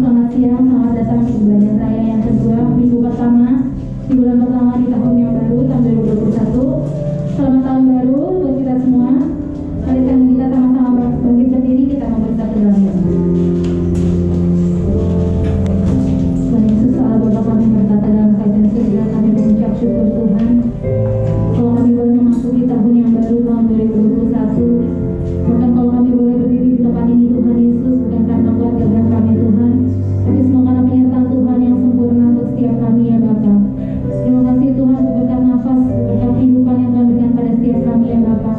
selamat siang, selamat datang di ibadah saya yang kedua, minggu pertama di bulan pertama di tahun yang baru, tahun 2021. Selamat tahun baru buat kita semua. Mari kita sama-sama bangkit berdiri, kita memberi satu doa. Tuhan Yesus, Allah Bapa kami berkata dalam kaitan surga, kami mengucap syukur Tuhan kalau kami boleh memasuki tahun yang baru, tahun 2021. Bahkan kalau kami boleh berdiri di tempat ini Tuhan Yesus, bukan karena kuat gagah kami Tuhan, tapi semua karena penyertaan Tuhan yang sempurna untuk setiap kami ya Bapa. Terima kasih Tuhan untuk berkat nafas, berkat kehidupan yang Tuhan berikan pada setiap kami ya Bapa.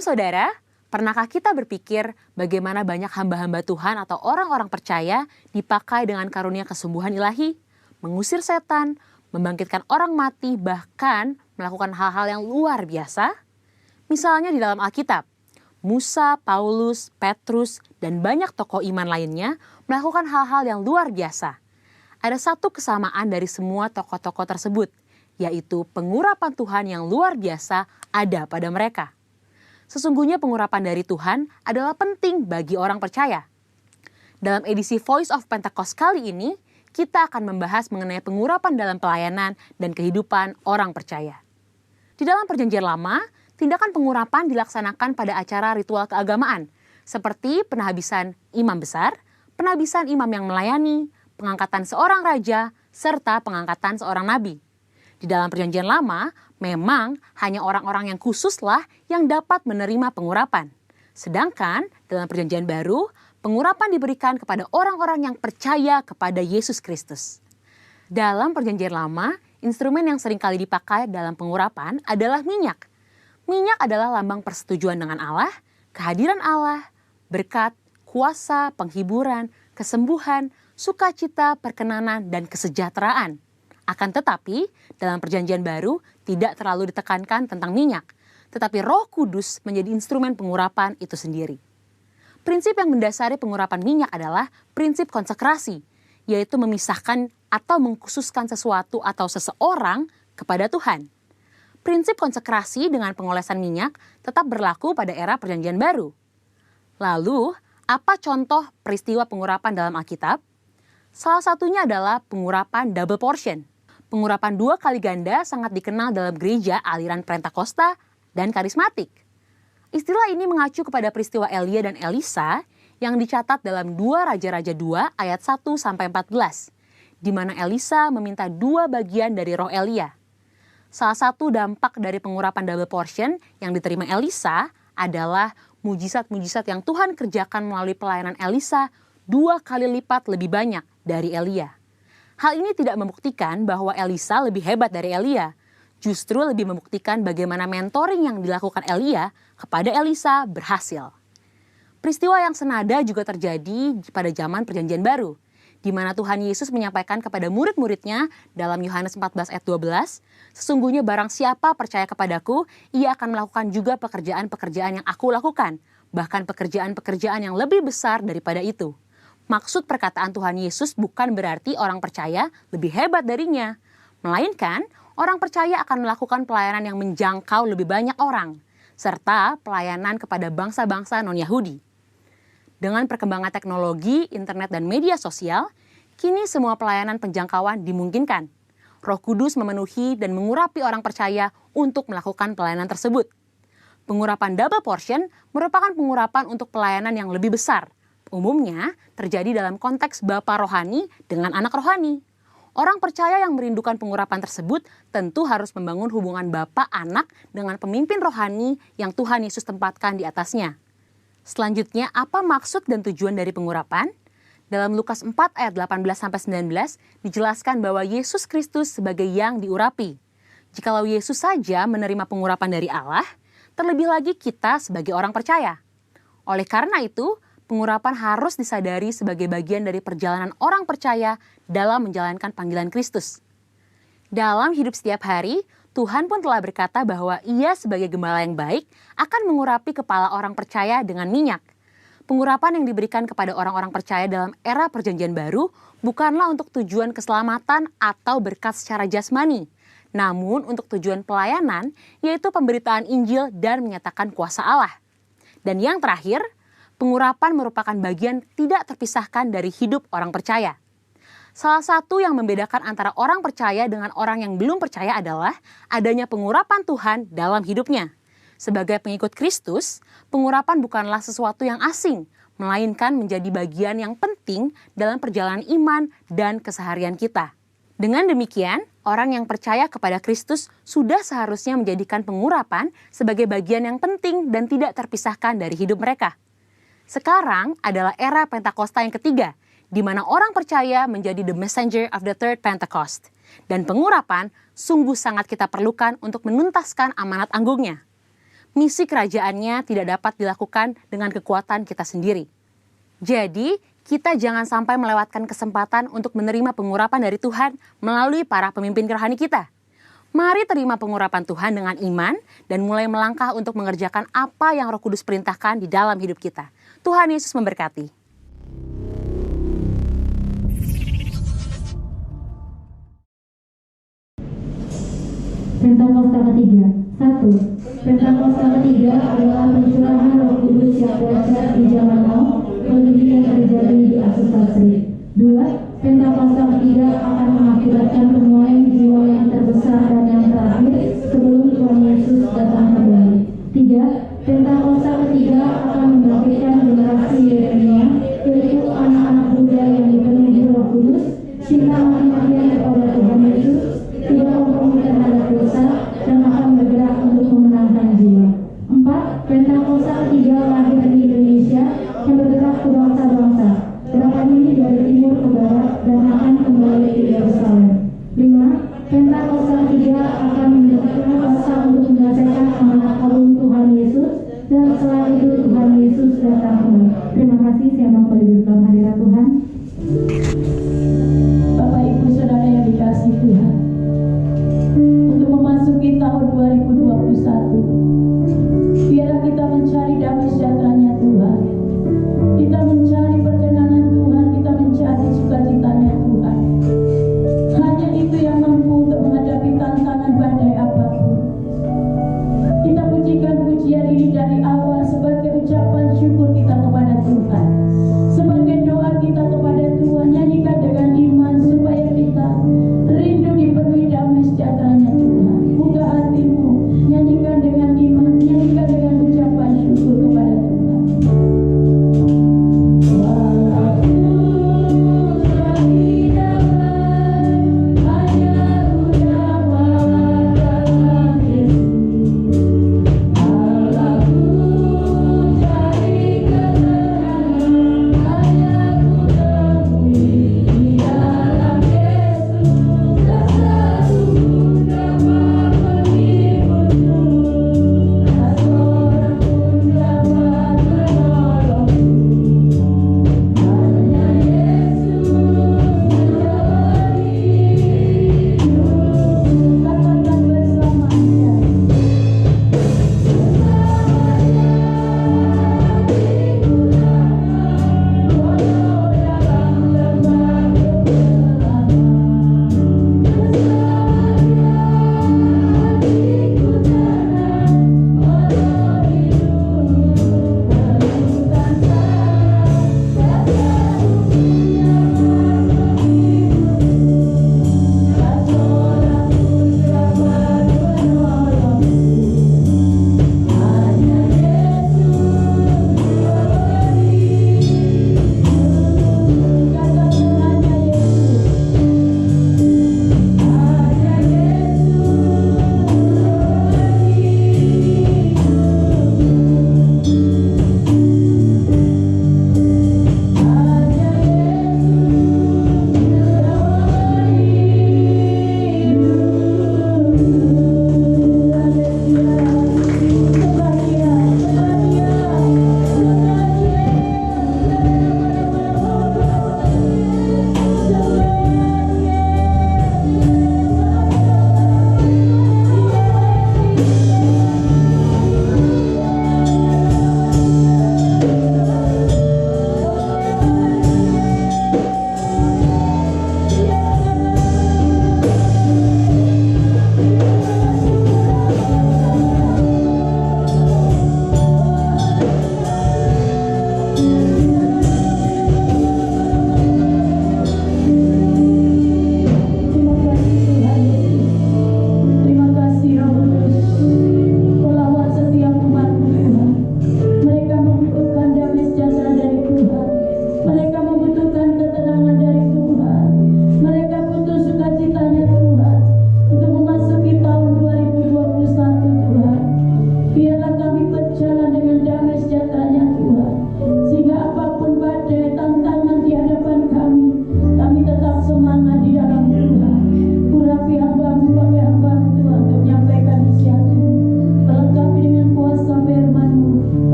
Shalom saudara, pernahkah kita berpikir bagaimana banyak hamba-hamba Tuhan atau orang-orang percaya dipakai dengan karunia kesembuhan ilahi, mengusir setan, membangkitkan orang mati, bahkan melakukan hal-hal yang luar biasa? Misalnya di dalam Alkitab, Musa, Paulus, Petrus, dan banyak tokoh iman lainnya melakukan hal-hal yang luar biasa. Ada satu kesamaan dari semua tokoh-tokoh tersebut, yaitu pengurapan Tuhan yang luar biasa ada pada mereka. Sesungguhnya pengurapan dari Tuhan adalah penting bagi orang percaya. Dalam edisi Voice of Pentecost kali ini, kita akan membahas mengenai pengurapan dalam pelayanan dan kehidupan orang percaya. Di dalam Perjanjian Lama, tindakan pengurapan dilaksanakan pada acara ritual keagamaan, seperti penghabisan imam besar, penghabisan imam yang melayani, pengangkatan seorang raja, serta pengangkatan seorang nabi. Di dalam Perjanjian Lama, memang hanya orang-orang yang khususlah yang dapat menerima pengurapan. Sedangkan dalam Perjanjian Baru, pengurapan diberikan kepada orang-orang yang percaya kepada Yesus Kristus. Dalam Perjanjian Lama, instrumen yang sering kali dipakai dalam pengurapan adalah minyak. Minyak adalah lambang persetujuan dengan Allah, kehadiran Allah, berkat, kuasa, penghiburan, kesembuhan, sukacita, perkenanan, dan kesejahteraan. Akan tetapi, dalam Perjanjian Baru tidak terlalu ditekankan tentang minyak, tetapi Roh Kudus menjadi instrumen pengurapan itu sendiri. Prinsip yang mendasari pengurapan minyak adalah prinsip konsekrasi, yaitu memisahkan atau mengkhususkan sesuatu atau seseorang kepada Tuhan. Prinsip konsekrasi dengan pengolesan minyak tetap berlaku pada era Perjanjian Baru. Lalu, apa contoh peristiwa pengurapan dalam Alkitab? Salah satunya adalah pengurapan double portion. Pengurapan 2 kali ganda sangat dikenal dalam gereja aliran Pentakosta dan karismatik. Istilah ini mengacu kepada peristiwa Elia dan Elisa yang dicatat dalam 2 Raja-Raja 2 ayat 1-14, di mana Elisa meminta 2 bagian dari roh Elia. Salah satu dampak dari pengurapan double portion yang diterima Elisa adalah mujizat-mujizat yang Tuhan kerjakan melalui pelayanan Elisa 2 kali lipat lebih banyak dari Elia. Hal ini tidak membuktikan bahwa Elisa lebih hebat dari Elia, justru lebih membuktikan bagaimana mentoring yang dilakukan Elia kepada Elisa berhasil. Peristiwa yang senada juga terjadi pada zaman Perjanjian Baru, di mana Tuhan Yesus menyampaikan kepada murid-muridnya dalam Yohanes 14 ayat 12, "Sesungguhnya barang siapa percaya kepadaku, ia akan melakukan juga pekerjaan-pekerjaan yang aku lakukan, bahkan pekerjaan-pekerjaan yang lebih besar daripada itu." Maksud perkataan Tuhan Yesus bukan berarti orang percaya lebih hebat darinya, melainkan orang percaya akan melakukan pelayanan yang menjangkau lebih banyak orang, serta pelayanan kepada bangsa-bangsa non-Yahudi. Dengan perkembangan teknologi, internet, dan media sosial, kini semua pelayanan penjangkauan dimungkinkan. Roh Kudus memenuhi dan mengurapi orang percaya untuk melakukan pelayanan tersebut. Pengurapan double portion merupakan pengurapan untuk pelayanan yang lebih besar. Umumnya terjadi dalam konteks bapa rohani dengan anak rohani. Orang percaya yang merindukan pengurapan tersebut tentu harus membangun hubungan bapa anak dengan pemimpin rohani yang Tuhan Yesus tempatkan di atasnya. Selanjutnya, apa maksud dan tujuan dari pengurapan? Dalam Lukas 4 ayat 18-19 dijelaskan bahwa Yesus Kristus sebagai yang diurapi. Jikalau Yesus saja menerima pengurapan dari Allah, terlebih lagi kita sebagai orang percaya. Oleh karena itu, pengurapan harus disadari sebagai bagian dari perjalanan orang percaya dalam menjalankan panggilan Kristus. Dalam hidup setiap hari, Tuhan pun telah berkata bahwa Ia sebagai gembala yang baik akan mengurapi kepala orang percaya dengan minyak. Pengurapan yang diberikan kepada orang-orang percaya dalam era Perjanjian Baru bukanlah untuk tujuan keselamatan atau berkat secara jasmani, namun untuk tujuan pelayanan, yaitu pemberitaan Injil dan menyatakan kuasa Allah. Dan yang terakhir, pengurapan merupakan bagian tidak terpisahkan dari hidup orang percaya. Salah satu yang membedakan antara orang percaya dengan orang yang belum percaya adalah adanya pengurapan Tuhan dalam hidupnya. Sebagai pengikut Kristus, pengurapan bukanlah sesuatu yang asing, melainkan menjadi bagian yang penting dalam perjalanan iman dan keseharian kita. Dengan demikian, orang yang percaya kepada Kristus sudah seharusnya menjadikan pengurapan sebagai bagian yang penting dan tidak terpisahkan dari hidup mereka. Sekarang adalah era Pentakosta yang ketiga, di mana orang percaya menjadi the messenger of the third Pentecost. Dan pengurapan sungguh sangat kita perlukan untuk menuntaskan amanat anggungnya. misi kerajaannya tidak dapat dilakukan dengan kekuatan kita sendiri. Jadi, kita jangan sampai melewatkan kesempatan untuk menerima pengurapan dari Tuhan melalui para pemimpin rohani kita. Mari terima pengurapan Tuhan dengan iman dan mulai melangkah untuk mengerjakan apa yang Roh Kudus perintahkan di dalam hidup kita. Tuhan Yesus memberkati. Pentakosta ketiga. 1. Pentakosta ketiga adalah pencurahan Roh Kudus yang dahsyat di zaman Now, seperti yang terjadi di Asus Sastri. 2. Pentakosta ketiga akan mengakibatkan penuaian jiwa yang terbesar dan yang terakhir sebelum Tuhan Yesus datang kembali. 3. Pentakosta ketiga akan membangkitkan generasi Yeremia, yaitu anak-anak muda yang dipenuhi Roh Kudus, cinta mati-matian kepada Tuhan Yesus, tidak kompromi terhadap dosa, dan akan bergerak untuk memenangkan jiwa. 4. Pentakosta ketiga lahir di Indonesia yang bergerak ke bangsa-bangsa. Gerakan ini dari timur ke barat dan akan kembali ke Yerusalem. 5. Pentakosta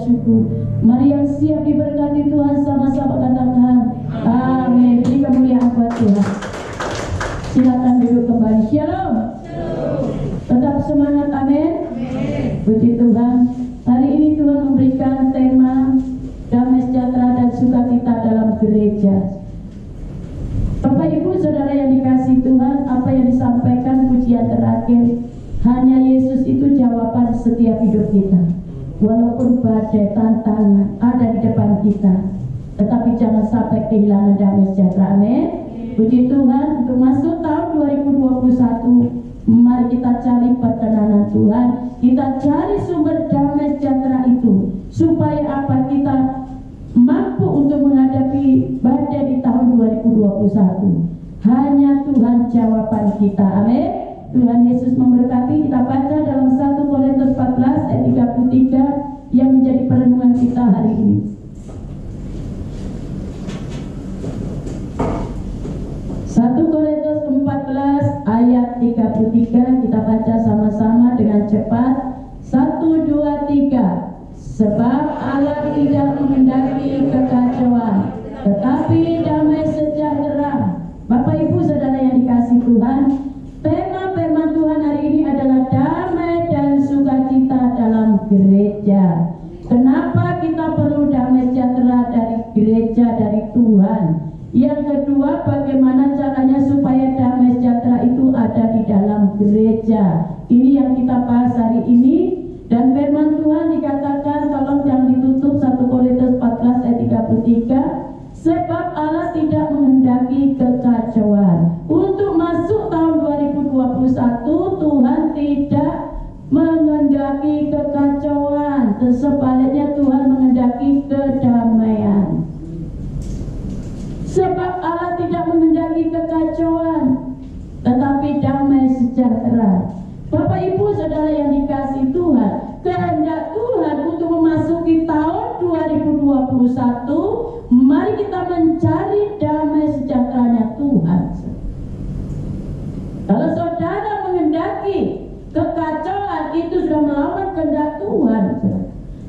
syukur. Mari yang siap diberkati Tuhan sama-sama katakan amin. Beri kemuliaan buat Tuhan. Silakan duduk kembali. Shalom. Tetap semangat, amin. Puji Tuhan. Hari ini Tuhan memberikan tema damai sejahtera dan sukacita dalam gereja. Bapak Ibu Saudara yang dikasihi Tuhan, apa yang disampaikan pujian terakhir, hanya Yesus itu jawaban setiap hidup kita. Walaupun badai tantangan ada di depan kita, tetapi jangan sampai kehilangan damai sejahtera, amin. Puji Tuhan, untuk masuk tahun 2021, mari kita cari perkenanan Tuhan, kita cari sumber damai sejahtera itu, supaya apa, kita mampu untuk menghadapi badai di tahun 2021. Hanya Tuhan jawaban kita, amin. Tuhan Yesus memberkati. Kita baca dalam 1 Korintus 14 ayat 33 yang menjadi perenungan kita hari ini. 1 Korintus 14 ayat 33, kita baca sama-sama dengan cepat. 1, 2, 3. Sebab Allah tidak menghendaki kekacauan, tetapi damai sejahtera. Bapak Ibu Saudara yang dikasihi Tuhan, tema firman Tuhan hari ini adalah damai dan sukacita dalam gereja. Kenapa kita perlu damai sejahtera dari gereja, dari Tuhan? Yang kedua, bagaimana caranya supaya damai sejahtera itu ada di dalam gereja? Ini yang kita bahas hari ini. Dan firman Tuhan dikatakan, tolong jangan ditutup, 1 Korintus 14 ayat 33. Sebab Allah tidak menghendaki kekacauan. Untuk masuk tahun 2021, Tuhan tidak menghendaki kekacauan. Sebaliknya Tuhan menghendaki kedamaian. Sebab Allah tidak menghendaki kekacauan, tetapi damai sejahtera. Bapak Ibu Saudara yang dikasihi Tuhan, kehendak Tuhan untuk memasuki tahun 2021, mari kita mencari damai sejahteranya Tuhan. Kalau saudara menghendaki kekacauan, itu sudah melawan kehendak Tuhan.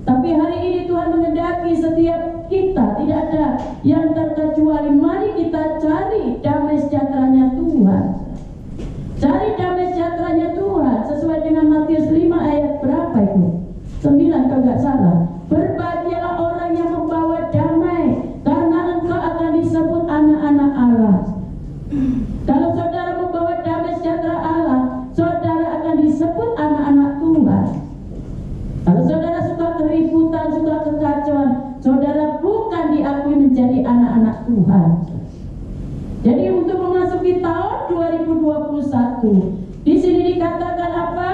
Tapi hari ini Tuhan menghendaki setiap kita, tidak ada yang terkecuali. Mari kita cari damai sejahteranya Tuhan. Cari damai sejahteranya Tuhan sesuai dengan Matius 5 ayat berapa itu? 9 kalau nggak salah. Berbahagialah orang yang membawa damai, karena engkau akan disebut anak-anak Allah. Kalau saudara membawa damai sejahtera Allah, saudara akan disebut anak-anak Tuhan. Kalau saudara suka keributan, suka kekacauan, saudara bukan diakui menjadi anak-anak Tuhan. Jadi untuk memasuki tahun 2021, di sini dikatakan apa?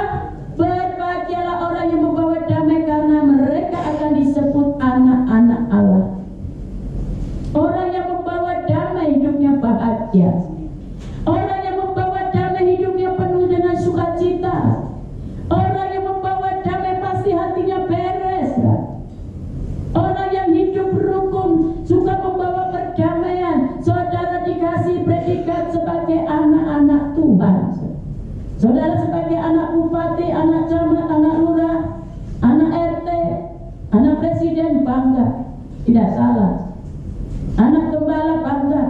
Berbahagialah orang yang membawa damai, karena mereka akan disebut anak-anak Allah. Orang yang membawa damai hidupnya bahagia. Orang yang membawa damai hidupnya penuh dengan sukacita. Orang yang membawa damai pasti hatinya beres. Orang yang hidup rukun, suka membawa perdamaian, saudara dikasih predikat sebagai anak-anak Tuhan. Saudara sebagai anak bupati, anak camat, anak lurah, anak RT, anak presiden, bangga. Tidak salah. Anak gembala, bangga.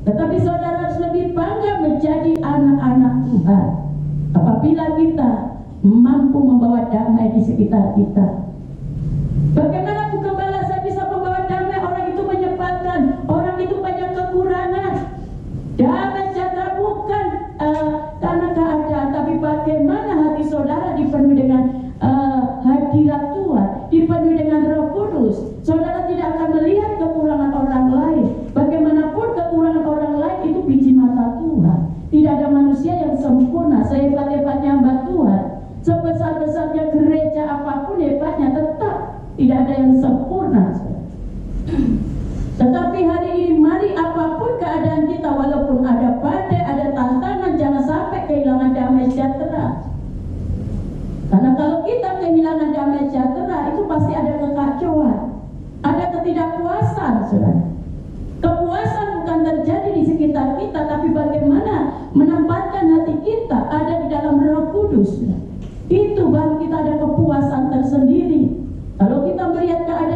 Tetapi saudara harus lebih bangga menjadi anak-anak Tuhan apabila kita mampu membawa damai di sekitar kita. Bagaimana Bu Gembala saya bisa membawa damai? Orang itu menyebalkan, orang itu banyak kekurangan. Damai sejahtera bukan karena keadaan, tapi bagaimana hati saudara dipenuhi dengan hadirat Tuhan, dipenuhi dengan Roh Kudus. Saudara tidak akan melihat kekurangan orang lain. Bagaimanapun kekurangan orang lain itu biji mata Tuhan. Tidak ada manusia yang sempurna. Sehebat-hebatnya hamba Tuhan, sebesar-besarnya gereja apapun hebatnya, tetap tidak ada yang sempurna. Tetapi hari ini mari apapun keadaan kita, walaupun ada badai, ada tantangan, jangan sampai kehilangan damai sejahtera. Karena kalau kita kehilangan damai sejahtera, itu pasti ada kekacauan, ada ketidakpuasan, saudara. Kepuasan bukan terjadi di sekitar kita, tapi bagaimana menempatkan hati kita ada di dalam Roh Kudus. Itu baru kita ada kepuasan tersendiri. Kalau kita melihat keadaan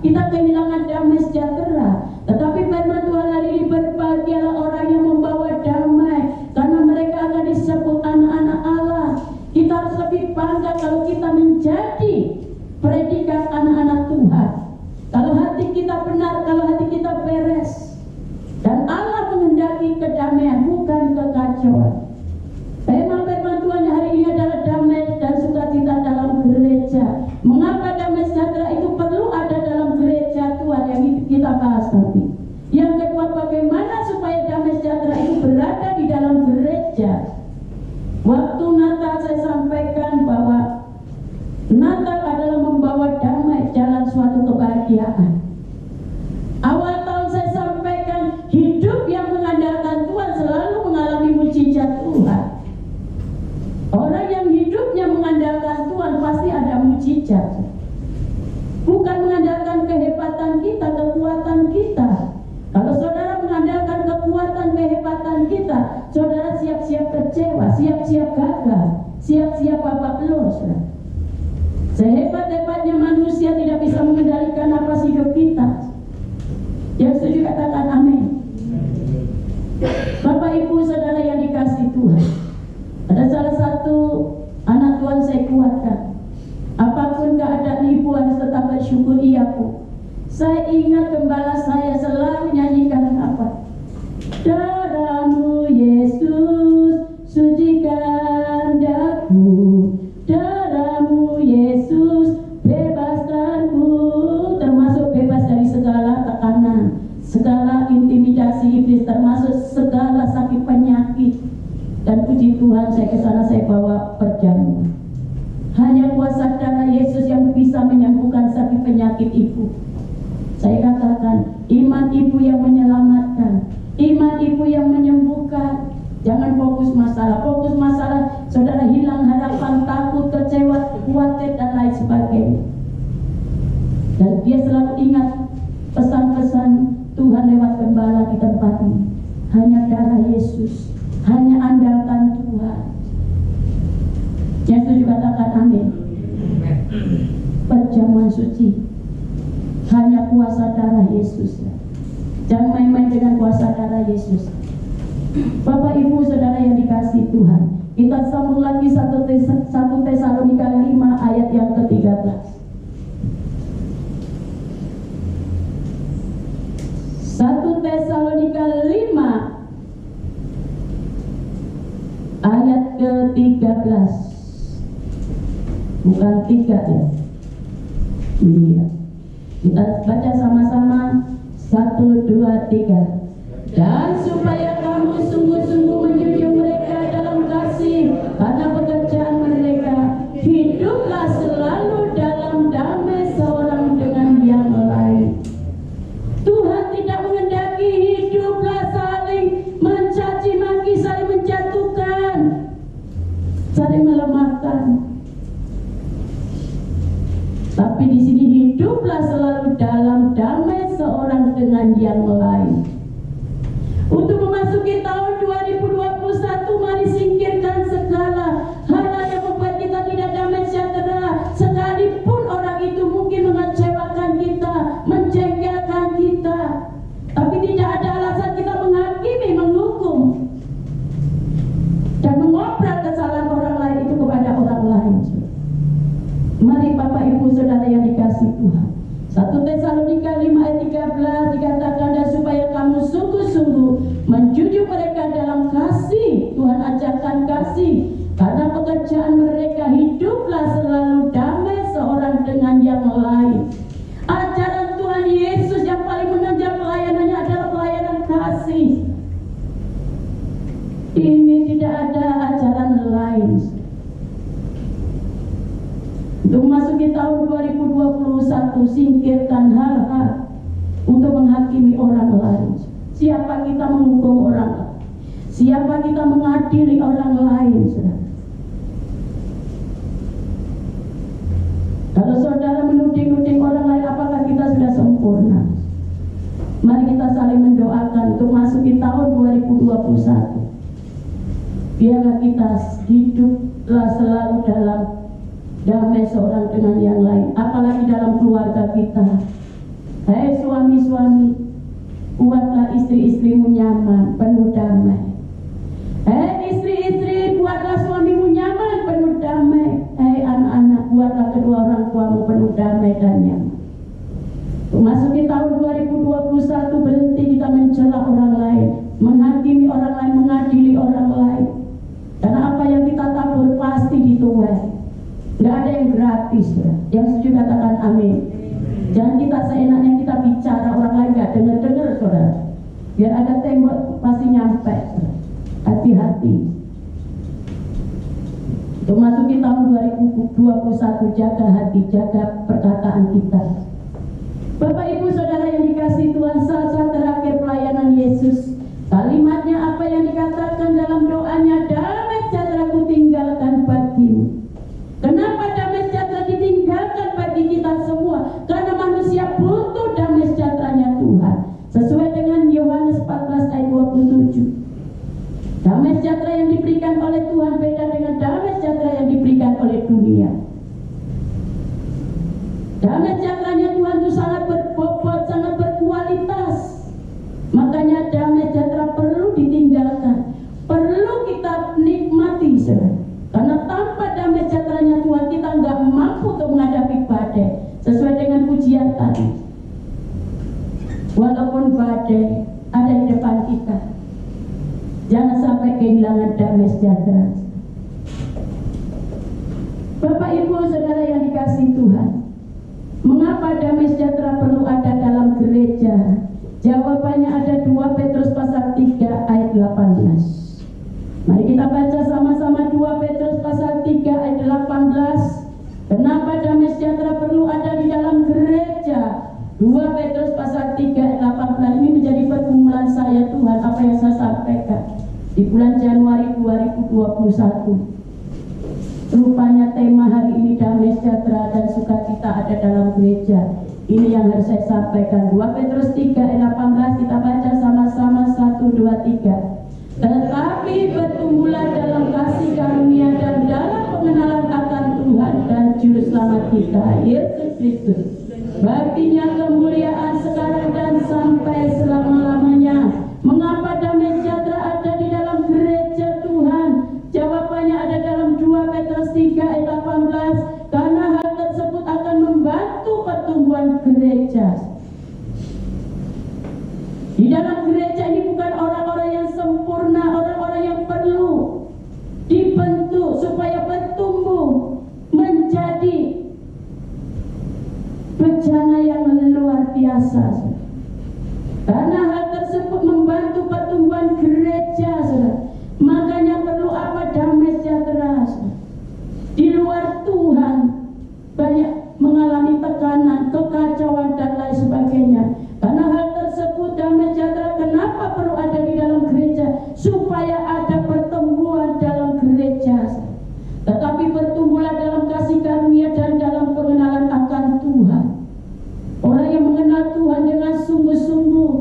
kita kehilangan damai sejahtera. Tetapi firman Tuhan hari ini, berbahagialah orang yang membawa damai, karena mereka akan disebut anak-anak Allah. Kita harus lebih bangga kalau kita menjadi predikat anak-anak Tuhan. Kalau hati kita benar, kalau hati kita beres. Dan Allah menghendaki kedamaian, bukan kekacauan. Tema firman Tuhan hari ini adalah damai dan sukacita dalam gereja. Mengapa damai sejahtera itu perlu ada dalam gereja Tuhan, yang kita bahas nanti. Yang kedua, bagaimana supaya damai sejahtera itu berada di dalam gereja. Waktu Natal saya sampaikan bahwa Natal adalah membawa damai, jalan suatu kebahagiaan. Awal tahun saya sampaikan, hidup yang mengandalkan Tuhan selalu mengalami mujizat Tuhan. Orang yang hidupnya mengandalkan Tuhan pasti ada mujizat. Bukan mengandalkan kehebatan kita, kekuatan kita. Kalau saudara mengandalkan kekuatan, kehebatan kita, saudara siap-siap kecewa, siap-siap gagal, siap-siap babak belur. Sehebat-hebatnya manusia tidak bisa mengendalikan nafas hidup kita. Yang setuju katakan amin. Bapak Ibu saudara yang dikasihi Tuhan, ada salah satu anak Tuhan saya kuatkan. Apapun keadaan ibu harus tetap bersyukur. Iya Bu. Saya ingat gembala saya selalu nyanyikan apa? Darahmu Yesus sucikan daku, darahmu Yesus bebaskanku, termasuk bebas dari segala tekanan, segala intimidasi iblis, termasuk segala sakit penyakit. Dan puji Tuhan, saya ke sana saya bawa perjamuan. Hanya kuasa darah Yesus yang bisa menyembuhkan sakit penyakit ibu. Saya katakan, iman ibu yang menyelamatkan, iman ibu yang menyembuhkan. Jangan fokus masalah, saudara hilang harapan, takut, kecewa, khawatir dan lain sebagainya. Dan dia selalu ingat pesan-pesan Tuhan lewat gembala di tempat ini. Hanya darah Yesus, hanya andalkan Tuhan. Yang setuju katakan amin. Perjamuan suci, hanya kuasa darah Yesus. Jangan main-main dengan kuasa darah Yesus. Bapak Ibu saudara yang dikasihi Tuhan, kita sambung lagi 1 Tesalonika 5 ayat yang ke-13. 1 Tesalonika 5 ayat ke-13. Bukan 3 ya. Iya. Kita baca sama-sama. 1, 2, 3. Dan supaya kamu sungguh-sungguh menjunjung mereka dalam kasih karena pekerjaan mereka, hiduplah selalu dalam damai seorang dengan yang lain. Tuhan tidak menghendaki hiduplah saling mencaci maki, saling menjatuhkan, saling melemahkan. Tapi di sini hiduplah selalu dalam damai seorang dengan yang lain. Untuk memasuki tahun 2021, mari singkirkan segala hal yang membuat kita tidak damai sejahtera. Sekalipun orang itu mungkin mengecewakan kita, menjengkelkan kita, tapi tidak ada alasan kita menghakimi, menghukum, dan mengobrak kesalahan orang lain itu kepada orang lain. Mari Bapak Ibu saudara yang dikasihi Tuhan, 1 Tesalonika 5 ayat 13 dikatakan, dan supaya kamu sungguh-sungguh menjunjung mereka dalam kasih. Tuhan ajarkan kasih karena pekerjaan mereka, hiduplah selalu damai seorang dengan yang lain. Ajaran Tuhan Yesus yang paling menonjol pelayanannya adalah pelayanan kasih. Ini tidak ada ajaran lain. Untuk memasuki tahun 2021, singkirkan hal-hal untuk menghakimi orang lain. Siapa kita menghukum orang lain? Siapa kita mengadili orang lain? Saudara? Kalau saudara menuding-nuding orang lain, apakah kita sudah sempurna? Mari kita saling mendoakan untuk masuki tahun 2021. Biarlah kita hiduplah selalu dalam damai seorang dengan yang lain, apalagi dalam keluarga kita. Hai suami-suami, buatlah istri-istrimu nyaman, penuh damai. Hai istri-istri, buatlah suamimu nyaman, penuh damai. Hai anak-anak, buatlah kedua orang tuamu penuh damai dan nyaman. Memasuki tahun 2021, berhenti kita mencela orang lain, menghakimi orang lain, mengadili orang lain. Karena apa yang kita tabur pasti dituai. Nggak ada yang gratis ya. Yang setuju katakan amin. Jangan kita seenaknya kita bicara, orang lain nggak dengar-dengar saudara. Biar ada tembok pasti nyampe. Hati-hati. Untuk masuki tahun 2021, jaga hati, jaga perkataan kita. Bapak Ibu Saudara yang dikasihi Tuhan, saat-saat terakhir pelayanan Yesus, kalimatnya apa yang dikatakan dalam doanya, damai sejahtera ku tinggalkan bagimu. Kenapa damai sejahtera ditinggalkan bagi kita semua? Karena manusia butuh damai sejahteranya Tuhan. Sesuai dengan Yohanes 14 ayat 27. Damai sejahtera yang diberikan oleh Tuhan beda dengan damai sejahtera yang diberikan oleh dunia. Damai sejahteranya Tuhan itu sangat berbobot, sangat berkualitas. Makanya damai sejahtera perlu ditinggalkan, perlu kita nikmati saudara. Karena tanpa damai sejahteranya Tuhan kita nggak mampu untuk menghadapi badai. Sesuai dengan pujian tadi, walaupun badai ada di depan kita, jangan sampai kehilangan damai sejahtera. Bapak Ibu Saudara yang dikasihi Tuhan, mengapa damai sejahtera perlu ada dalam gereja? Jawabannya ada 2 Petrus pasal 3 ayat 18. Mari kita baca sama-sama 2 Petrus pasal 3 ayat 18. Kenapa damai sejahtera perlu ada di dalam gereja? 2 Petrus pasal 3 ayat 18 ini menjadi pergumulan saya Tuhan, apa yang saya sampaikan di bulan Januari 2021. Rupanya tema hari ini damai sejahtera dan sukacita ada dalam gereja. Ini yang harus saya sampaikan. 2 Petrus 3 ayat 18 kita baca sama-sama 1, 2, 3. Tetapi bertumbuhlah dalam kasih karunia dan dalam pengenalan akan Tuhan dan Juru Selamat kita, Yesus Kristus. Baginya kemuliaan sekarang dan sampai selama-lamanya. Mengapa damai sejahtera ada di dalam gereja Tuhan? Jawabannya ada dalam 2 Petrus 3 ayat 18. Karena hal tersebut akan membantu pertumbuhan gereja. Di dalam gereja ini bukan orang-orang yang sempurna, orang-orang yang perlu dibentuk supaya bertumbuh menjadi bejana yang luar biasa. Karena hal tersebut membantu pertumbuhan gereja, saudara. Makanya perlu apa? Damai sejahtera. Di luar Tuhan banyak mengalami tekanan, kekacauan dan lain sebagainya. Karena hal tersebut damai sejahtera kenapa perlu ada di dalam gereja? Supaya ada pertumbuhan dalam gereja. Tetapi bertumbuhlah dalam kasih karunia dan dalam pengenalan akan Tuhan. Orang yang mengenal Tuhan dengan sungguh-sungguh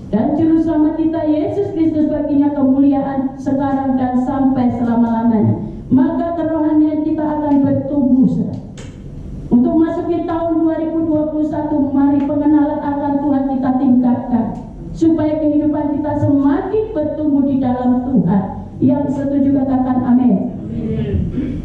dan Juru Selamat kita Yesus Kristus baginya kemuliaan sekarang dan sampai selama-lamanya. Maka kerohanian kita akan bertumbuh. Untuk masuki tahun 2021, mari pengenalan akan Tuhan kita tingkatkan supaya kehidupan kita semakin bertumbuh di dalam Tuhan. Yang setuju katakan amin.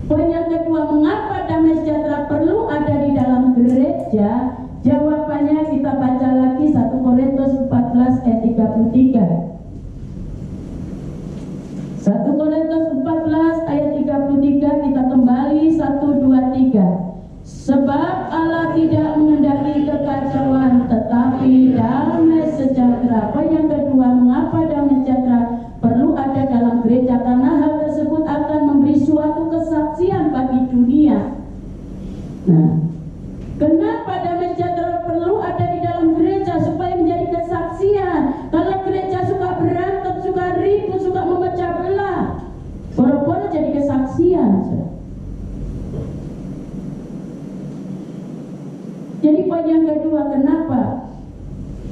Poin yang kedua, mengapa damai sejahtera perlu ada di dalam gereja? Jawabannya kita baca lagi 1 Korintus 14 ayat 33. 1 Korintus 14 ayat 33 kita kembali 1, 2, 3. Sebab Allah tidak menghendaki kekacauan tetapi damai sejahtera. Poin yang kedua, mengapa damai sejahtera perlu ada dalam gereja? Karena hal tersebut akan memberi suatu kesaksian bagi dunia. Nah, kenapa damai sejahtera perlu ada di dalam gereja? Supaya menjadi kesaksian. Kalau gereja suka berantem, suka ribut, suka memecah belah, boro-boro jadi kesaksian. Jadi poin yang kedua, kenapa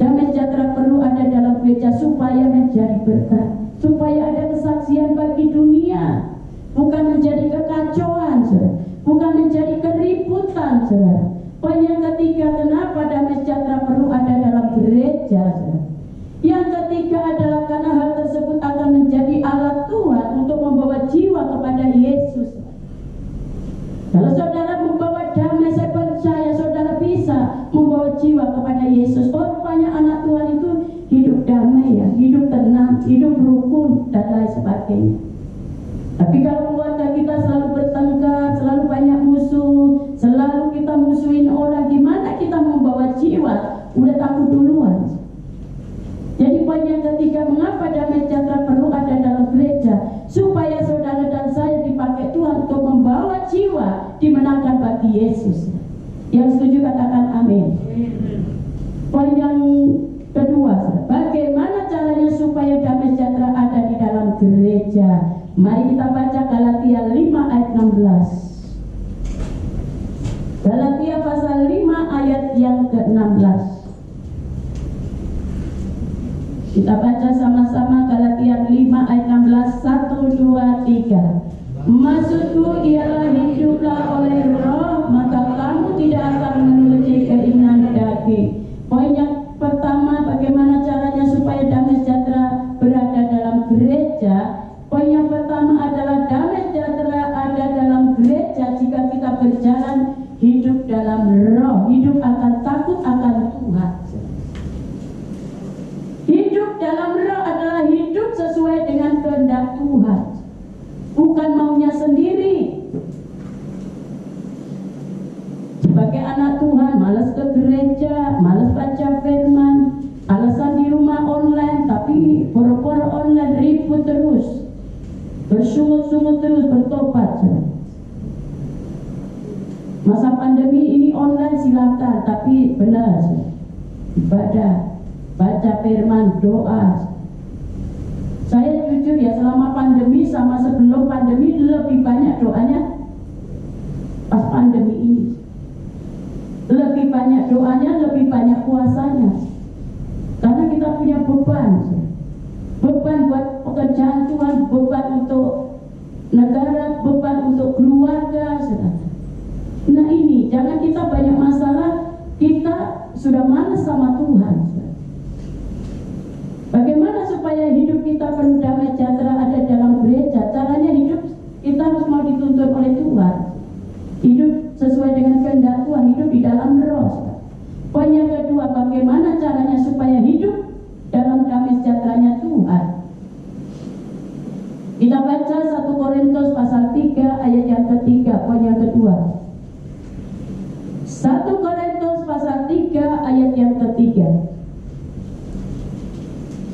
damai sejahtera perlu ada dalam gereja? Supaya menjadi berkat, supaya ada kesaksian bagi dunia, bukan menjadi kekacauan, bukan menjadi keributan. Poin yang ketiga, kenapa damai sejahtera perlu ada dalam gereja. Yang ketiga adalah karena hal tersebut akan menjadi alat Tuhan untuk membawa jiwa kepada Yesus. Kalau saudara membawa damai, saya percaya saudara bisa membawa jiwa kepada Yesus. Rupanya anak Tuhan itu hidup damai ya, hidup tenang, hidup rukun dan lain sebagainya. Tapi kalau keluarga kita selalu bertengkar, selalu banyak musuh, selalu kita musuhin orang, gimana kita membawa jiwa? Udah takut duluan. Jadi poin yang ketiga, mengapa damai sejahtera perlu ada dalam gereja? Supaya saudara dan saya dipakai Tuhan untuk membawa jiwa dimenangkan bagi Yesus. Yang setuju katakan amin. Poin yang kedua, bagaimana caranya supaya damai sejahtera ada di dalam gereja? Mari kita baca Galatia 5 ayat 16. Galatia pasal 5 ayat yang ke-16. Kita baca sama-sama Galatia 5 ayat 16, 1, 2, 3. Maksudku ialah hiduplah oleh roh, maka kamu tidak akan menuruti keinginan daging. Poin yang pertama, bagaimana caranya supaya damai sejahtera berada dalam gereja? Poin yang pertama adalah damai sejahtera ada dalam gereja jika kita berjalan hidup dalam roh, hidup akan takut akan Tuhan. Hidup dalam roh adalah hidup sesuai dengan kehendak Tuhan, bukan maunya sendiri. Sebagai anak Tuhan, malas ke gereja, malas baca firman, alasan di rumah online, tapi pura-pura online ribut terus, bersungut-sungut terus, bertobat. Masa pandemi ini online silakan, tapi benar, ibadah, baca firman, doa. Saya jujur ya, selama pandemi sama sebelum pandemi lebih banyak doanya pas pandemi ini. Lebih banyak doanya, lebih banyak puasanya. Karena kita punya beban. Beban buat pekerjaan Tuhan, beban untuk negara, beban untuk keluarga. Nah ini, jangan kita banyak masalah, kita sudah malas sama Tuhan. Bagaimana supaya hidup kita penuh damai sejahtera ada dalam gereja? Caranya hidup kita harus mau dituntun oleh Tuhan. Hidup sesuai dengan kehendak Tuhan, hidup di dalam roh. Poin yang kedua, bagaimana caranya supaya hidup dalam damai sejahteranya Tuhan? Kita baca 1 Korintus pasal 3 ayat yang ketiga, poin yang kedua. 1 Korintus pasal 3 ayat yang ketiga.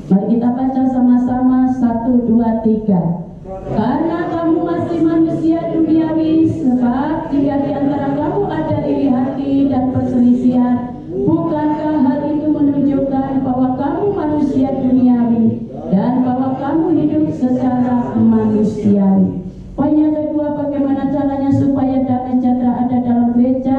Mari kita baca sama-sama 1, 2, 3. Karena kamu masih manusia duniawi, sebab jika di antara kamu ada iri hati dan perselisihan, bukankah hal itu menunjukkan bahwa kamu manusia duniawi dan bahwa kamu hidup secara manusiawi? Poin yang kedua, bagaimana caranya supaya damai sejahtera ada dalam gereja?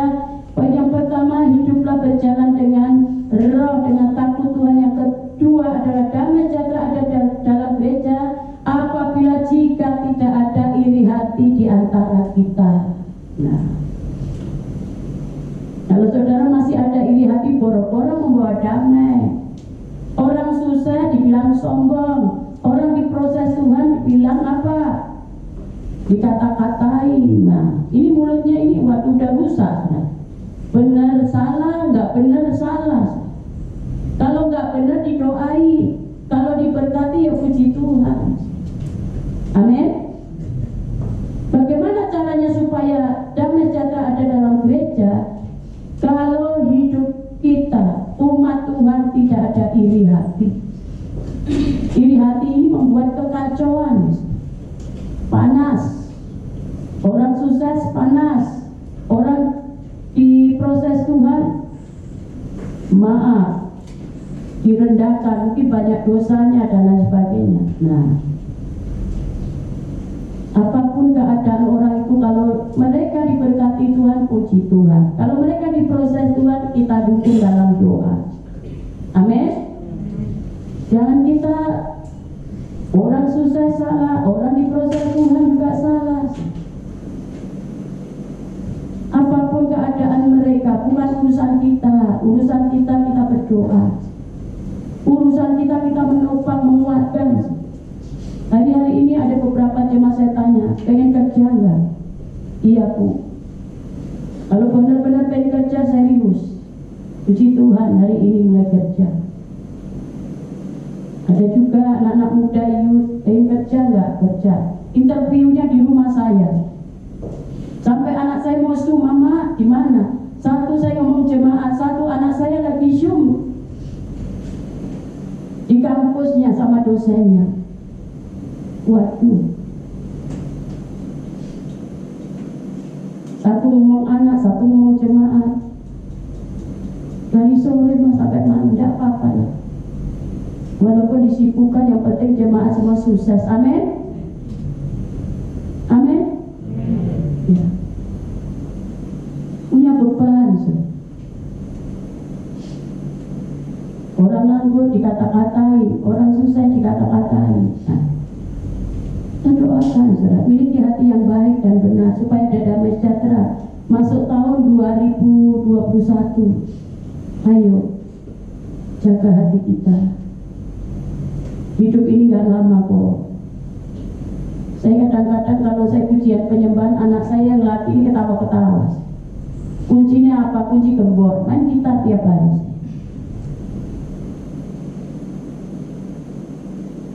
Poin yang pertama, hiduplah berjalan dengan roh, dengan takut Tuhan. Yang kedua adalah damai sejahtera ada dalam gereja apabila jika tidak ada iri hati di antara kita. Nah, kalau saudara masih ada iri hati, boro-boro membawa damai. Orang susah dibilang sombong, orang diproses Tuhan dibilang apa? Dikata-katain. Nah, ini mulutnya ini waduh udah rusak. Nah, benar salah, nggak benar salah. Kalau nggak benar didoai, kalau diberkati ya puji Tuhan. Amin. Bagaimana caranya supaya damai sejahtera ada dalam gereja? Kalau hidup kita, umat Tuhan, tidak ada iri hati. Iri hati ini membuat kekacauan, panas. Orang sukses panas, orang diproses Tuhan, maaf, direndahkan, mungkin banyak dosanya dan lain sebagainya. Nah, apapun keadaan orang itu, kalau mereka diberkati Tuhan, puji Tuhan. Kalau mereka diproses Tuhan, kita dukung dalam doa. Amin. Jangan kita, orang sukses salah, orang diproses Tuhan juga salah. Apapun keadaan mereka, bukan urusan kita. Urusan kita berdoa. kita menopang, menguatkan. Hari-hari ini ada beberapa jemaat saya tanya, pengen kerja enggak? Iya Bu. Kalau benar-benar pengen kerja serius, puji Tuhan hari ini mulai kerja. Ada juga anak-anak muda youth, pengen kerja enggak? Kerja. Interviewnya di rumah saya. Sampai anak saya mau Zoom, Mama di mana? Satu saya ngomong jemaat, satu anak saya lagi Zoom di kampusnya sama dosennya. Waduh. Satu ngomong anak, satu ngomong jemaat. Dari sore sampai malam, tidak apa-apa ya. Walaupun disibukkan, yang penting jemaat semua sukses. Amin. Amin. Ya. Punya beban. Orang nganggur dikata-katain, orang susah dikata-katain. Nah, kita doakan saudara, miliki hati yang baik dan benar supaya ada damai sejahtera masuk tahun 2021. Ayo jaga hati kita. Hidup ini gak lama kok. Saya kadang-kadang kalau saya pujian penyembahan, anak saya yang laki ini ketawa-ketawa. Kuncinya apa? Kunci gembor. Main kita tiap hari.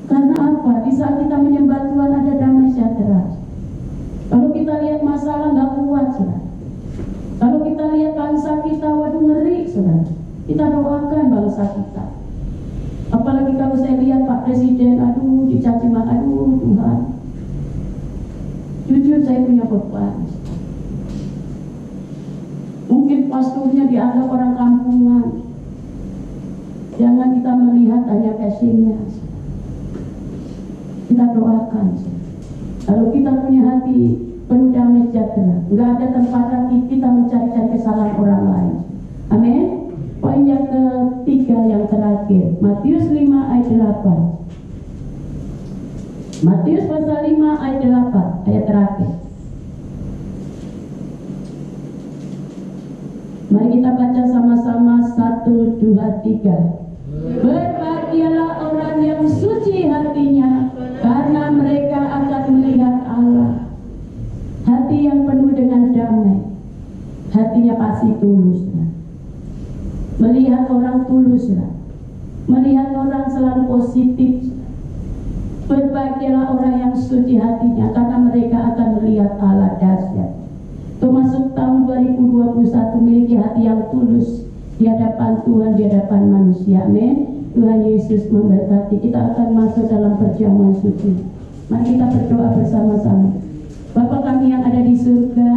Karena apa? Di saat kita menyembah Tuhan ada damai sejahtera. Kalau kita lihat masalah nggak kuat, saudara. Kalau kita lihat bangsa kita, waduh ngeri, saudara. Kita doakan bangsa kita. Apalagi kalau saya lihat Pak Presiden, aduh dicaci maki, aduh Tuhan. Jujur saya punya beban. Mungkin pasturnya dianggap orang kampungan. Jangan kita melihat hanya casingnya. Kita doakan. Kalau kita punya hati penuh damai sejahtera, nggak ada tempat lagi kita mencari-cari kesalahan orang lain. Amin. Poin yang ketiga yang terakhir, Matius 5 ayat 8. Matius pasal 5 ayat 8, ayat terakhir. Mari kita baca sama-sama 1, 2, 3. Berbahagialah orang yang suci hatinya, karena mereka akan melihat Allah. Hati yang penuh dengan damai, hatinya pasti tulus. Melihat orang tulus, melihat orang selalu positif. Berbahagialah orang yang suci hatinya, karena mereka akan melihat Allah dahsyat. Termasuk tahun 2021, miliki hati yang tulus di hadapan Tuhan, di hadapan manusia. Amin. Tuhan Yesus memberkati. Kita akan masuk dalam perjamuan suci. Mari kita berdoa bersama-sama. Bapa kami yang ada di surga,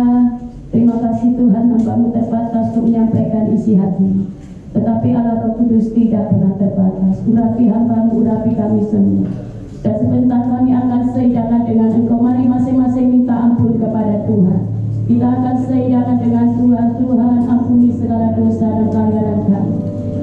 terima kasih Tuhan, hamba-Mu terbatas untuk menyampaikan isi hati. Tetapi Allah Roh Kudus tidak pernah terbatas. Urapi hamba-Mu, urapi kami semua. Dan sebentar kami akan seidakan dengan Engkau. Mari masing-masing minta ampun kepada Tuhan. Kita akan seidakan dengan Tuhan. Tuhan, ampuni segala dosa dan pelanggaran kami.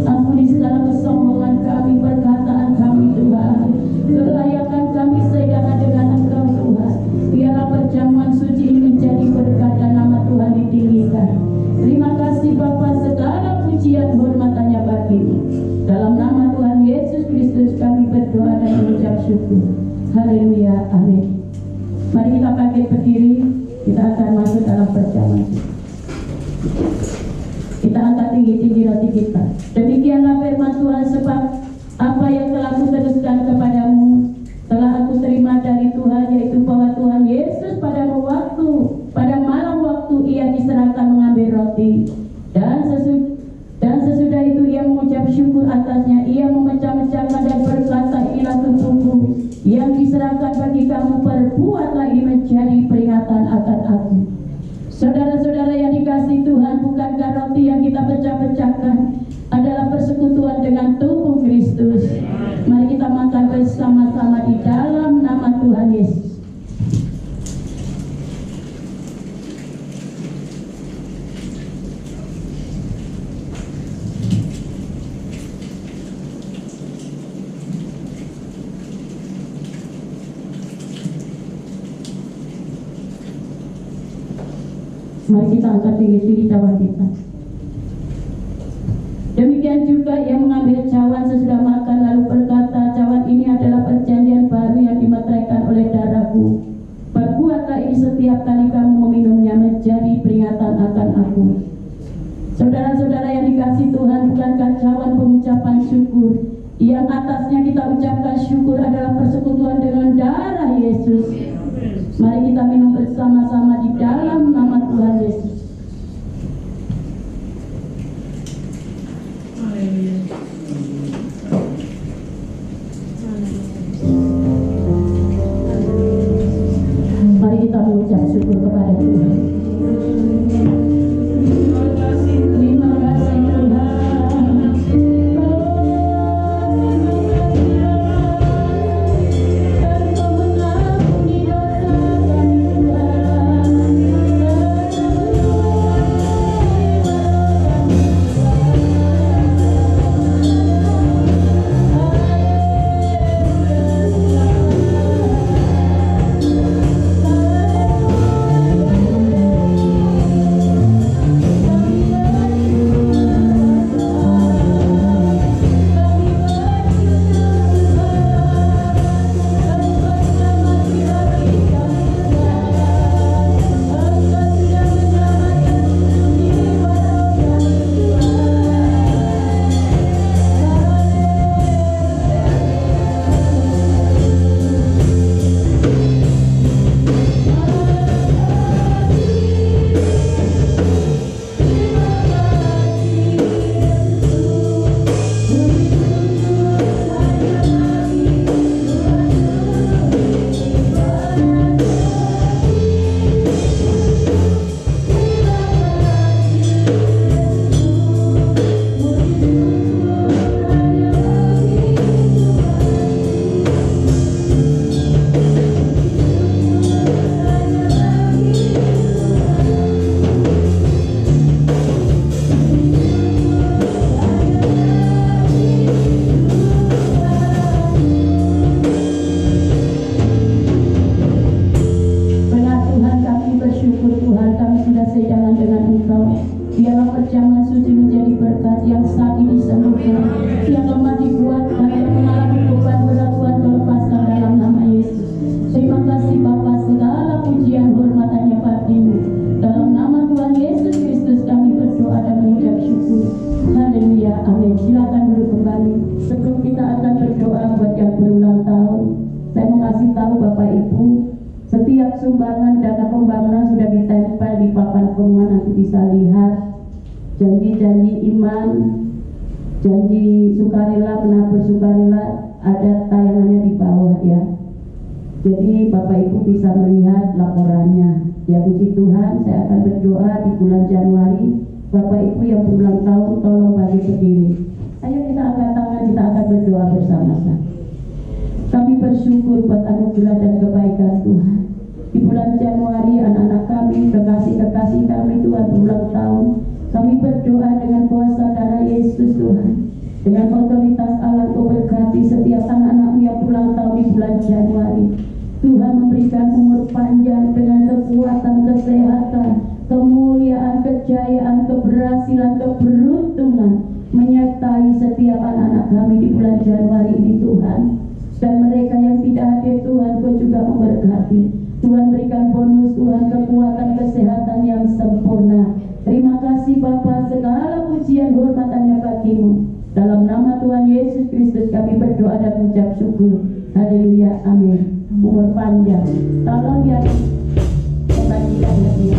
Ampuni segala kesombongan kami, perkataan kami Tuhan. Kelayakan kami seidakan dengan Engkau Tuhan. Biarlah perjamuan suci ini menjadi berkat dan nama Tuhan ditinggikan. Terima kasih Bapa, segala pujian hormat hanya bagi-Mu. Dalam nama Tuhan Yesus Kristus kami berdoa dan mengucap syukur. Haleluya, amin. Mari kita bangkit berdiri. Kita akan masuk dalam perjamuan. Kita angkat tinggi-tinggi roti kita. Demikianlah firman Tuhan, sebab apa yang telah Kuteruskan kepadamu telah aku terima dari Tuhan, yaitu bahwa Tuhan Yesus pada malam waktu ia diserahkan mengambil roti, dan sesudah itu ia mengucap syukur atasnya, ia memecah-mecahkan dan berkata, inilah tubuhku yang diserahkan bagi kamu, perbuatlah ini menjadi peringatan akan aku. Saudara-saudara yang dikasihi Tuhan, bukankah roti yang kita pecah-pecahkan adalah persekutuan dengan tubuh Kristus? Mari kita makan bersama-sama di dalam nama Tuhan Yesus. Mari kita angkat tinggi-tinggi cawan kita. Demikian juga ia mengambil cawan sesudah makan lalu berkata, menyerahkan aku. Saudara-saudara yang dikasih Tuhan, bukankah cawan pengucapan syukur yang atasnya kita ucapkan syukur adalah persekutuan dengan darah Yesus. Mari kita minum bersama-sama di dalam nama Tuhan Yesus. Mari kita mengucap syukur kepada Tuhan. Terima kasih Tuhan. Engkau mengampuni dosa kami sumbangan dana pembangunan sudah ditempel di papan pengumuman, nanti bisa lihat janji-janji iman, janji sukarela, menabur sukarela, ada tayangannya di bawah ya. Jadi Bapak Ibu bisa melihat laporannya. Ya puji Tuhan, saya akan berdoa di bulan Januari. Bapak Ibu yang berulang tahun tolong bagi berdiri. Ayo kita angkat tangan, kita akan berdoa bersama-sama. Kami bersyukur buat anugerah dan kebaikan Tuhan. Di bulan Januari anak-anak kami, kekasih-kekasih kami Tuhan berulang tahun. Kami berdoa dengan kuasa darah Yesus Tuhan. Dengan otoritas Allah Kau berkati setiap anak-anak-Mu yang berulang tahun di bulan Januari. Tuhan memberikan umur panjang dengan kekuatan, kesehatan, kemuliaan, kejayaan, keberhasilan, keberuntungan menyertai setiap anak-anak kami di bulan Januari ini Tuhan. Dan mereka yang tidak hadir Tuhan Kau juga memberkati. Tuhan berikan bonus, Tuhan kekuatan, kesehatan yang sempurna. Terima kasih Bapa, segala pujian hormat hanya bagi-Mu. Dalam nama Tuhan Yesus Kristus kami berdoa dan mengucap syukur. Haleluya, amin. Umur panjang. Tolong ya, membagikan ya.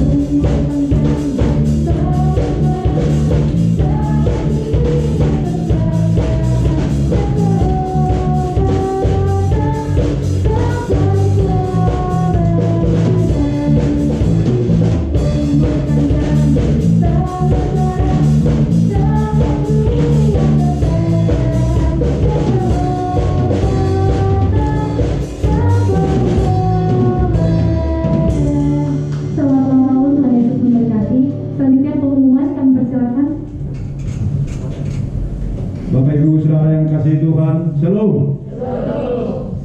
Bapak Ibu Saudara yang kasih Tuhan, shalom.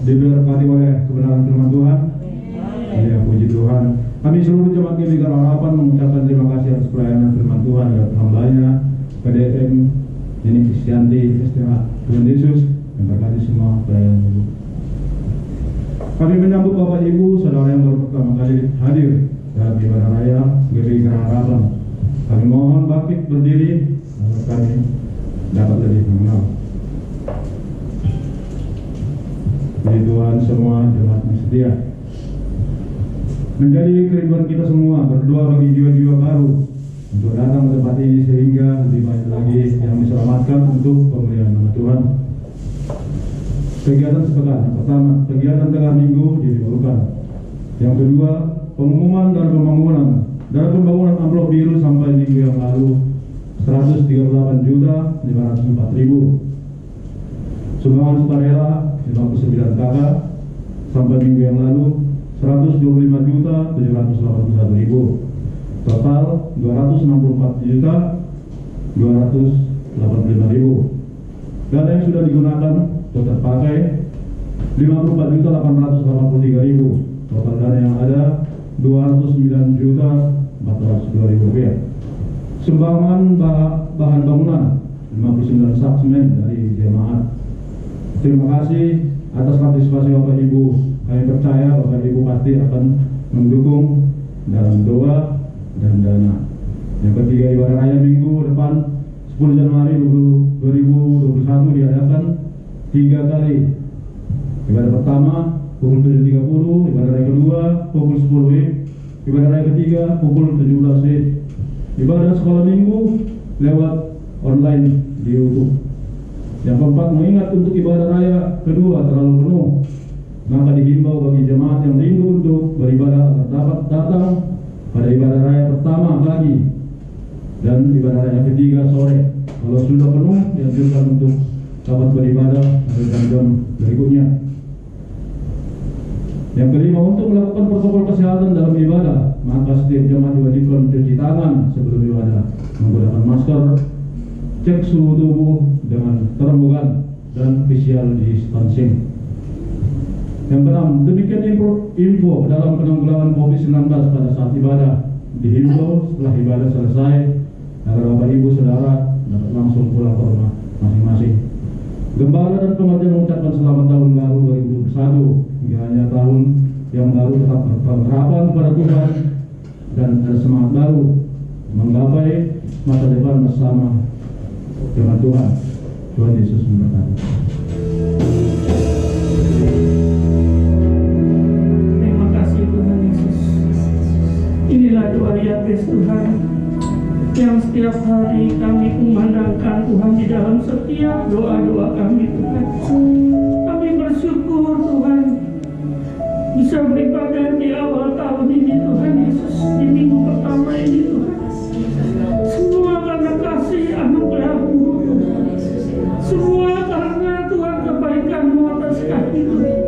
Diberkati oleh kebenaran firman Tuhan. Ya, puji Tuhan. Kami seluruh jemaat GBK Harapan mengucapkan terima kasih atas pelayanan firman Tuhan dan hambanya PDM Nini Kristianti STA Tuhan Yesus memberkati semua pelayanan Ibu. Kami menyambut Bapak Ibu Saudara yang baru pertama kali hadir dalam ibadah raya GBK Harapan berdiri agar kami dapat lebih mengenal. Puji Tuhan, semua jemaat yang setia. Menjadi kerinduan kita semua berdoa bagi jiwa-jiwa baru untuk datang ke tempat ini sehingga lebih banyak lagi yang diselamatkan untuk pemulihan nama Tuhan. Kegiatan sepekan. Yang pertama, kegiatan tengah minggu diminggukan. Yang kedua, pengumuman dan pembangunan. Dalam pembangunan amplop biru sampai minggu yang lalu 138.504.000. Sumbangan sukarela 59 kakak sampai minggu yang lalu 125.781.000. Total 264.285.000. Dana yang sudah digunakan atau terpakai 54.883.000. Total dana yang ada 209.402.000 rupiah. Sumbangan bahan bangunan 59 sak semen dari jemaat. Terima kasih atas partisipasi Bapak Ibu. Kami percaya Bapak Ibu pasti akan mendukung dalam doa dan dana. Yang ketiga, ibadah raya minggu depan 10 Januari 2021 diadakan 3 kali. Ibadah pertama pukul 7.30, ibadah raya kedua pukul 10 WIB, ibadah raya ketiga pukul 17 WIB. Ibadah sekolah minggu lewat online di YouTube. Yang keempat, mengingat untuk ibadah raya kedua terlalu penuh, maka dihimbau bagi jemaat yang rindu untuk beribadah agar dapat datang pada ibadah raya pertama pagi dan ibadah raya ketiga sore. Kalau sudah penuh, dianjurkan untuk dapat beribadah pada jam-jam berikutnya. Yang kelima, untuk melakukan protokol kesehatan dalam ibadah, maka setiap jemaat diwajibkan mencuci tangan sebelum ibadah, menggunakan masker, cek suhu tubuh dengan termogan dan physical distancing. Yang keenam, demikian info dalam penanggulangan COVID-19 pada saat ibadah. Dihimbau setelah ibadah selesai agar Bapak Ibu Saudara dapat langsung pulang ke rumah masing-masing. Gembala dan pengajar mengucapkan selamat tahun baru 2021. Kiranya tahun yang baru tetap berpengharapan kepada Tuhan dan ada semangat baru menggapai masa depan bersama dengan Tuhan. Tuhan Yesus memberkati. Terima kasih Tuhan Yesus. Inilah doa Yates Tuhan yang setiap hari kami memandangkan Tuhan di dalam setiap doa-doa kami Tuhan. Kami bersyukur Tuhan bisa beribadah di awal tahun ini Tuhan Yesus, di minggu pertama ini Tuhan. Semua karena kasih anugerah-Mu, semua karena Tuhan kebaikan-Mu atas kami Tuhan.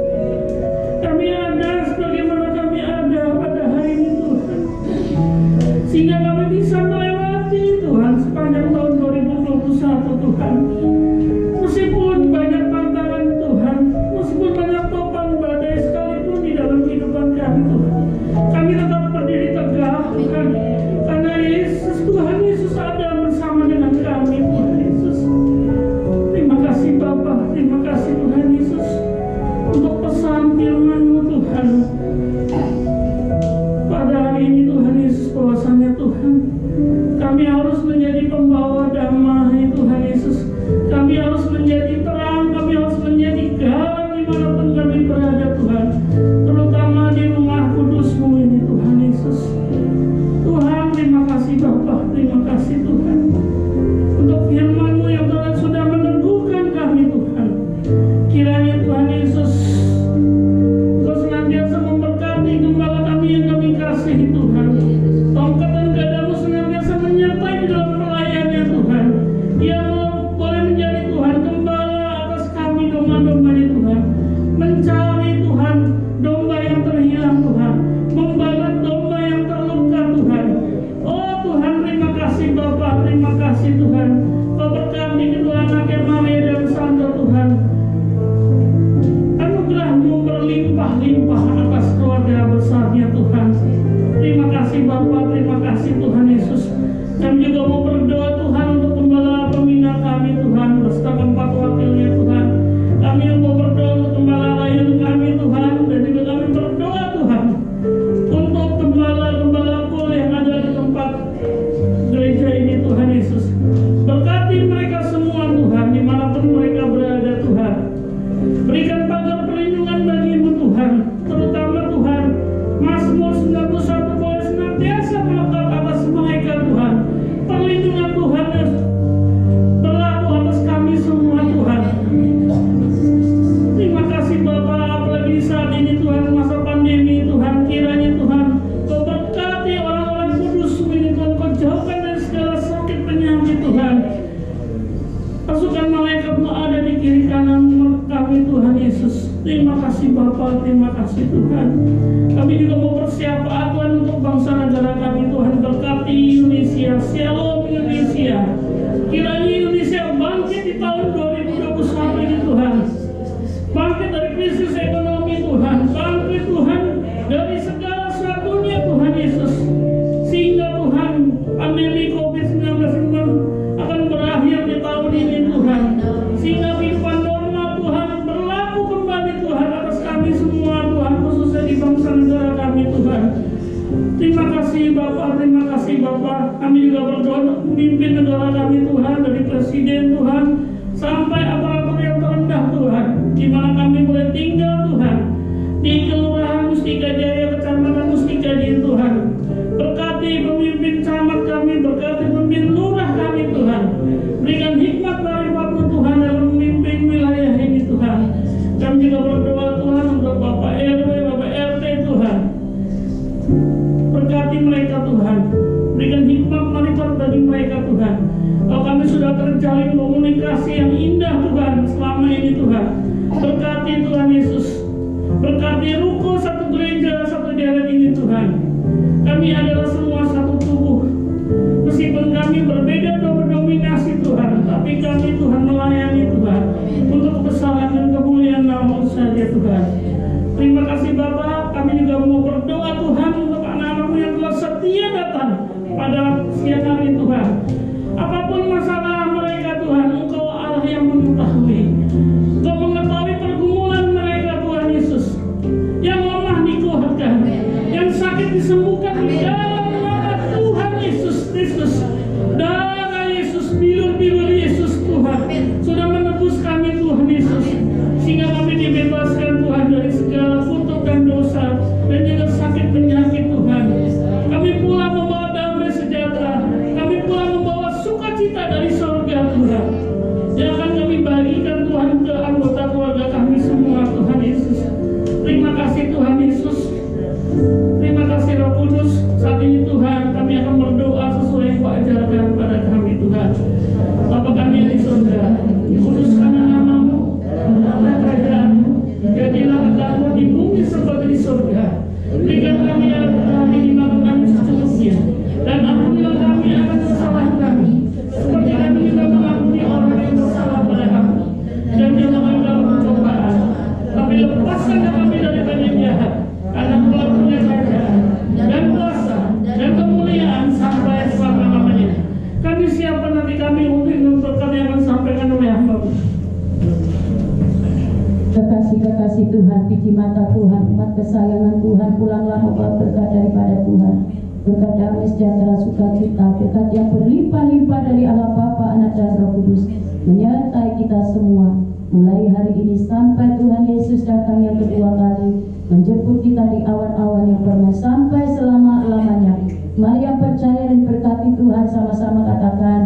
Kami ada sebagaimana kami ada pada hari ini Tuhan, sehingga kami bisa melewati Tuhan sepanjang tahun 2021 Tuhan. Meskipun banyak tantangan Tuhan, meskipun banyak topan badai sekalipun di dalam kehidupan kami Tuhan, kami tetap berdiri tegak Tuhan, karena Yesus, Tuhan Yesus ada bersama dengan kami Tuhan Yesus. Terima kasih Bapa, terima kasih Tuhan Yesus untuk pesan firman-Mu Tuhan pada hari ini Tuhan Yesus, bahwasannya Tuhan kami harus menjadi pembawa damai Tuhan Yesus. Terima kasih Bapa, terima kasih Tuhan. Kami juga mau bersiap Tuhan untuk bangsa negara kami Tuhan. Berkati Indonesia, Shalom Indonesia. Kiranya Indonesia bangkit di tahun 2021 ini Tuhan. Bangkit dari krisis ekonomi Tuhan. Bangkit Tuhan dari segala sesuatunya Tuhan Yesus. Sehingga Tuhan pandemi COVID-19 ini akan berakhir di tahun ini Tuhan. Sehingga kehidupan normal Tuhan berlaku kembali Tuhan atas kami semua Tuhan, khususnya di bangsa negara kami Tuhan. Terima kasih Bapak, terima kasih Bapak. Kami juga berdoa untuk memimpin negara kami Tuhan, dari Presiden Tuhan sampai aparatur yang terendah Tuhan, di mana kami boleh tinggal Tuhan, di Kelurahan Mustika Jaya, Kecamatan Mustika Jaya Tuhan. Berkati pemimpin camat kami, berkati pemimpin lurah kami Tuhan. Berikan hikmat dari Tuhan dalam memimpin wilayah ini Tuhan. Kami juga berdoa Tuhan untuk Bapak RW, Bapak RT Tuhan. Berkati mereka Tuhan. Berikan hikmat marifat bagi mereka Tuhan. Kalau kami sudah terjalin komunikasi yang indah Tuhan selama ini Tuhan. Berkati Tuhan Yesus. Berkati ruko satu gereja, satu deret ini Tuhan. Kami adalah semua satu tubuh. Meskipun kami berbeda dominasi Tuhan, tapi kami Tuhan melayani Tuhan untuk kebesaran dan kemuliaan nama saja Tuhan. Terima kasih Bapak. Kami juga mau berdoa Tuhan untuk anak-anakmu yang telah setia datang pada siang hari Tuhan. Apapun masalah mereka Tuhan, Engkau Allah yang mengetahui. Engkau mengetahui pergumulan mereka Tuhan Yesus. Yang lemah dikuatkan, yang sakit disembuhkan di dalam nama Tuhan Yesus Kristus. Darah Yesus, bilur-bilur Yesus Tuhan sudah menebus kami Tuhan Yesus, sehingga kami dibebaskan Tuhan dari segala kutuk dan dosa dan juga sakit penyakit Tuhan. Kami pulang membawa damai sejahtera, kami pulang membawa sukacita dari surga Tuhan, yang akan kami bagikan Tuhan ke anggota keluarga kami semua Tuhan Yesus. Terima kasih Tuhan Yesus. Terima kasih Roh Kudus. Saat ini Tuhan kami akan berdoa sesuai yang Kau ajarkan pada kami Tuhan. Bapa kami yang di surga, dikuduskan nama-Mu, datanglah kerajaan-Mu, jadilah kehendak-Mu di bumi seperti di surga. Berikan kami kami di makan kami secukupnya, dan ampunilah kami akan kesalahan kami, seperti kami juga mengampuni orang yang bersalah pada kami. Dan jangan kami dalam pencobaan, tapi lepaskan kami dari banyak jahat, karena Engkau punya kerajaan dan kuasa dan kemuliaan sampai selama-lamanya. Kami siapkan nanti kami untuk memperkatakan yang akan sampaikan oleh hamba-Mu. Kekasih-kekasih Tuhan, biji mata Tuhan, umat kesayangan Tuhan, pulanglah membawa berkat daripada Tuhan. Berkat damai sejahtera sukacita, berkat yang berlimpah-limpah dari Allah Bapa, Anak dan Roh Kudus menyertai kita semua. Mulai hari ini sampai Tuhan Yesus datang yang kedua kali, menjemput kita di awan-awan yang permai sampai selama-lamanya. Mari yang percaya dan berkati Tuhan sama-sama katakan.